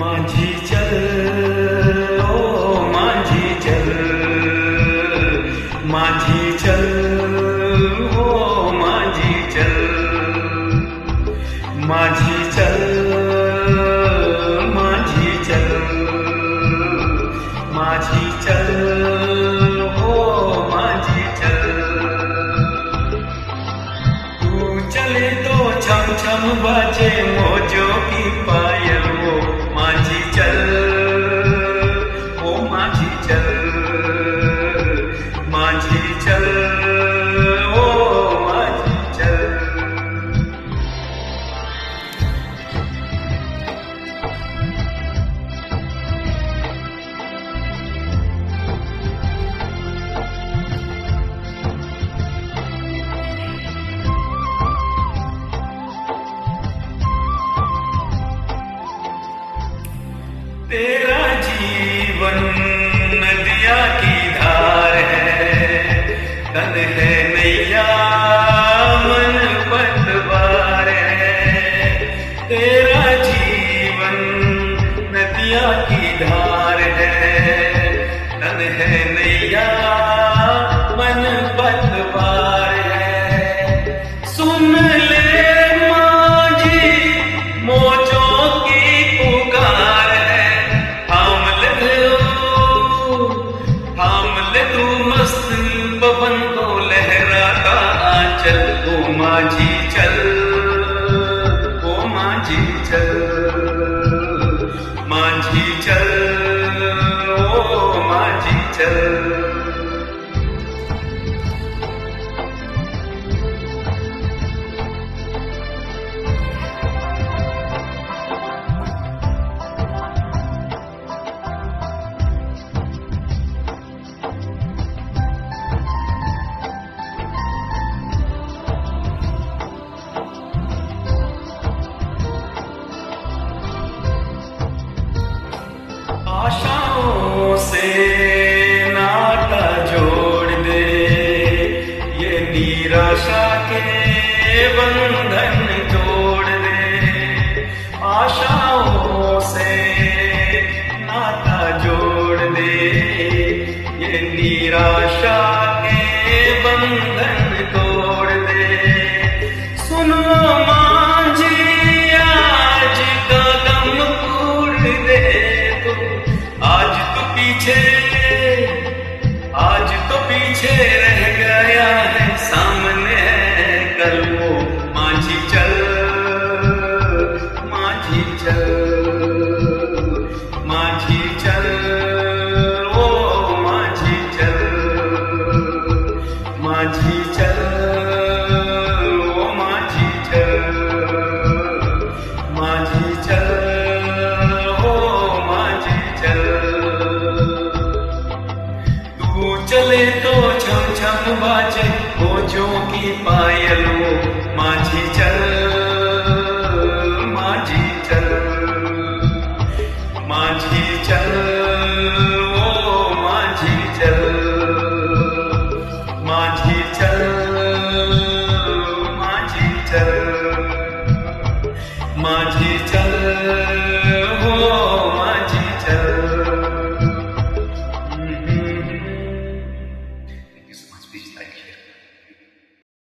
माझी चल ओ माझी चल, माझी चल ओ माझी चल, माझी चल, माझी चल, माझी चल ओ माझी चल। तू चले तो छम छम बाजे मौजों की पायल वो माझी चल ओ माझी चल, माझी चल ओ माझी चल। तेरा जीवन नदिया की धार है, तन है नैया मन पतवार है। तेरा जीवन नदिया की धार है, तन है नैया मन पतवार है। सुन ले माझी मौजों की पुकार, तू मस्त पवन को लहराता आंचल ओ माझी चल ओ माझी चल, माझी चल ओ माझी चल। आशाओं से नाता जोड़ दे, ये निराशा के बंधन तोड़ दे। आशाओं से नाता जोड़ दे, ये निराशा के बंधन तोड़ दे। सुनो मांझी आज का गम पूर दे, आज तो पीछे रह गया है, सामने है कल वो माझी चल, माझी चल, माझी चल ओ माझी चल, माझी चल ओ माझी चल, माझी चल ओ माझी चल। चले तो छम छम बाजे मौजों की पायल वो माझी चल, माझी चल, माझी चल ओ माझी चल, माझी चल, माझी चल, माझी चल।